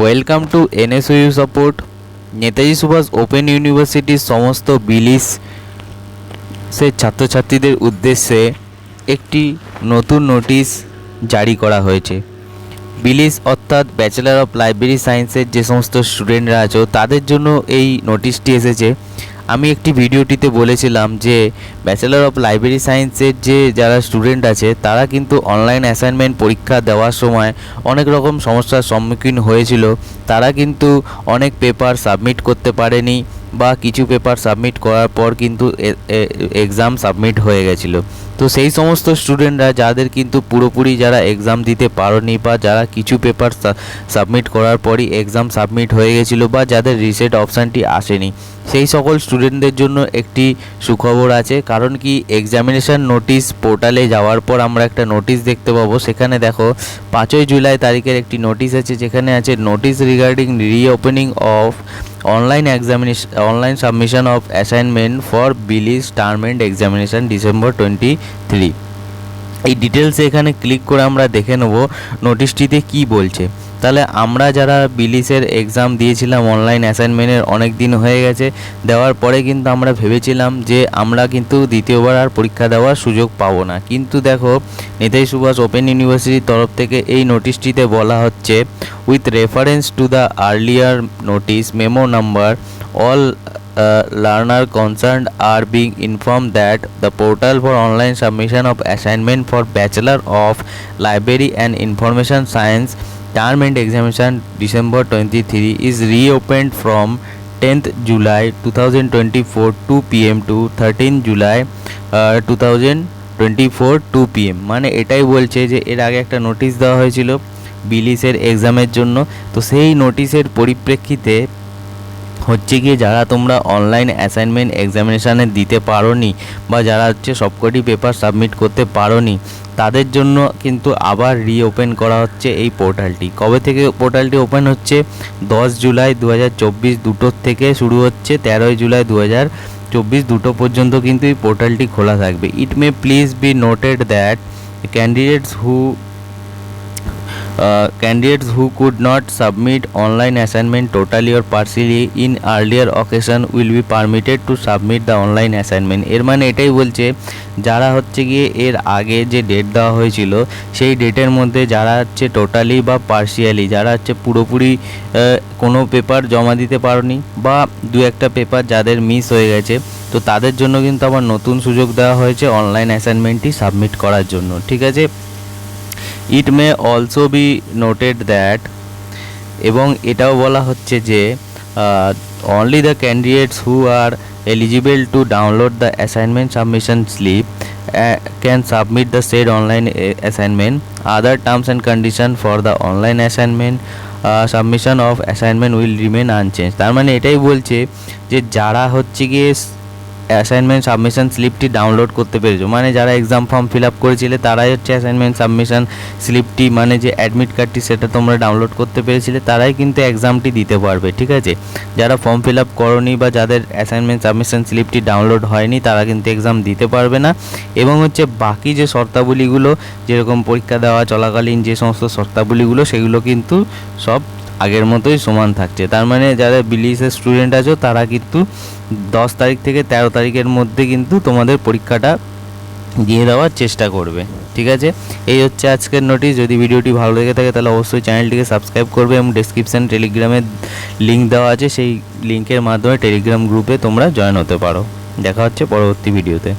Welcome to NSU support. Netaji Subhas open ইউনিভার্সিটির সমস্ত বিলিস ছাত্রছাত্রীদের উদ্দেশ্যে একটি নতুন নোটিশ জারি করা হয়েছে। বিলিস অর্থাৎ ব্যাচেলার অফ লাইব্রেরি সায়েন্সের যে সমস্ত স্টুডেন্টরা আছো তাদের জন্য এই নোটিশটি এসেছে। আমি একটি ভিডিওটিতে বলেছিলাম যে ব্যাচেলার অফ লাইব্রেরি সায়েন্সের যে যারা স্টুডেন্ট আছে তারা কিন্তু অনলাইন অ্যাসাইনমেন্ট পরীক্ষা দেওয়ার সময় অনেক রকম সমস্যার সম্মুখীন হয়েছিল। তারা কিন্তু অনেক পেপার সাবমিট করতে পারেনি বা কিছু পেপার সাবমিট করার পর কিন্তু এক্সাম সাবমিট হয়ে গেছিলো। তো সেই সমস্ত স্টুডেন্টরা যাদের কিন্তু পুরোপুরি যারা এক্সাম দিতে পারেনি বা যারা কিছু পেপার সাবমিট করার পরই এক্সাম সাবমিট হয়ে গেছিলো বা যাদের রিসেট অপশানটি আসেনি, সেই সকল স্টুডেন্টদের জন্য একটি সুখবর আছে। কারণ কি, এক্সামিনেশান নোটিশ পোর্টালে যাওয়ার পর আমরা একটা নোটিশ দেখতে পাবো। সেখানে দেখো 5ই জুলাই তারিখের একটি নোটিশ আছে, যেখানে আছে notice regarding reopening of online submission of assignment for বিলিস term and examination December 23। এই ডিটেলসে এখানে ক্লিক করে আমরা দেখে নেব নোটিশটিতে কি বলছে। তাহলে আমরা যারা বিলিসের এক্সাম দিয়েছিলাম অনলাইন অ্যাসাইনমেন্টের অনেক দিন হয়ে গেছে, দেওয়ার পরে কিন্তু আমরা ভেবেছিলাম যে আমরা কিন্তু দ্বিতীয়বার আর পরীক্ষা দেওয়ার সুযোগ পাবো না। কিন্তু দেখো, নেতাজি সুভাষ ওপেন ইউনিভার্সিটির তরফ থেকে এই নোটিশটিতে বলা হচ্ছে, with reference to the earlier notice memo number, all learner concerned are being informed that the portal for online submission of assignment for Bachelor of Library and Information Science term and examination December 23 is reopened from 10th July 2024 2 pm to 13th July 2024 2 pm। মানে এটাই বলছে যে এর আগে একটা notice দেওয়া হয়েছিল বিলিসের এক্সামের জন্য। তো সেই নোটিশের পরিপ্রেক্ষিতে হচ্ছে গিয়ে যারা তোমরা অনলাইন অ্যাসাইনমেন্ট এক্সামিনেশানে দিতে পারোনি বা যারা সবকটি পেপার সাবমিট করতে পারোনি, তাদের জন্য কিন্তু আবার রিওপেন করা হচ্ছে এই পোর্টালটি। কবে থেকে পোর্টালটি ওপেন হচ্ছে? 10 জুলাই 2024 দুটোর থেকে শুরু হচ্ছে, 13 জুলাই 2024 দুটো পর্যন্ত কিন্তু এই পোর্টালটি খোলা থাকবে। It may please be noted that candidates who could not submit online assignment totally or partially in earlier occasion will be permitted to submit the online assignment। এর মানে এটাই বলছে, যারা গিয়ে এর আগে যে ডেট দেওয়া হয়েছিল সেই ডেটের মধ্যে যারা টোটালি বা পার্শিয়ালি, যারা পুরোপুরি কোনো পেপার জমা দিতে পারোনি বা দু একটা পেপার যাদের মিস হয়ে গেছে, তো তাদের জন্য কিন্তু আবার নতুন সুযোগ দেওয়া হয়েছে অনলাইন অ্যাসাইনমেন্টটি সাবমিট করার জন্য। ঠিক আছে। It may also be noted that, এবং এটাও বলা হচ্ছে যে only the candidates who are eligible to download the assignment submission slip can submit the said online assignment. Other terms and condition for the online assignment submission of assignment will remain unchanged. তার মানে এটাই বলছে যে যারা গিয়ে assignment submission স্লিপটি download করতে পেরেছো, মানে যারা এক্সাম ফর্ম ফিল আপ করেছিলে তারাই অ্যাসাইনমেন্ট সাবমিশন স্লিপটি, মানে যে অ্যাডমিট কার্ডটি সেটা তোমরা ডাউনলোড করতে পেরেছিলে, তারাই কিন্তু এক্সামটি দিতে পারবে। ঠিক আছে। যারা ফর্ম ফিল আপ করোনি বা যাদের অ্যাসাইনমেন্ট সাবমিশন স্লিপটি ডাউনলোড হয়নি তারা কিন্তু এক্সাম দিতে পারবে না। এবং বাকি যে শর্তাবলীগুলো, যেরকম পরীক্ষা দেওয়া চলাকালীন যে সমস্ত শর্তাবলীগুলো, সেগুলো কিন্তু সব আগের মতোই সমান থাকছে। তার মানে যারা বিলিসের স্টুডেন্ট আছো তারা কিন্তু 10 তারিখ থেকে 13 তারিখের মধ্যে কিন্তু তোমাদের পরীক্ষাটা দিয়ে দেওয়ার চেষ্টা করবে। ঠিক আছে। এই হচ্ছে আজকের নোটিশ। যদি ভিডিওটি ভালো লেগে থাকে তাহলে অবশ্যই চ্যানেলটিকে সাবস্ক্রাইব করবে এবং ডেসক্রিপশান টেলিগ্রামের লিঙ্ক দেওয়া আছে, সেই লিঙ্কের মাধ্যমে টেলিগ্রাম গ্রুপে তোমরা জয়েন হতে পারো। দেখা হচ্ছে পরবর্তী ভিডিওতে।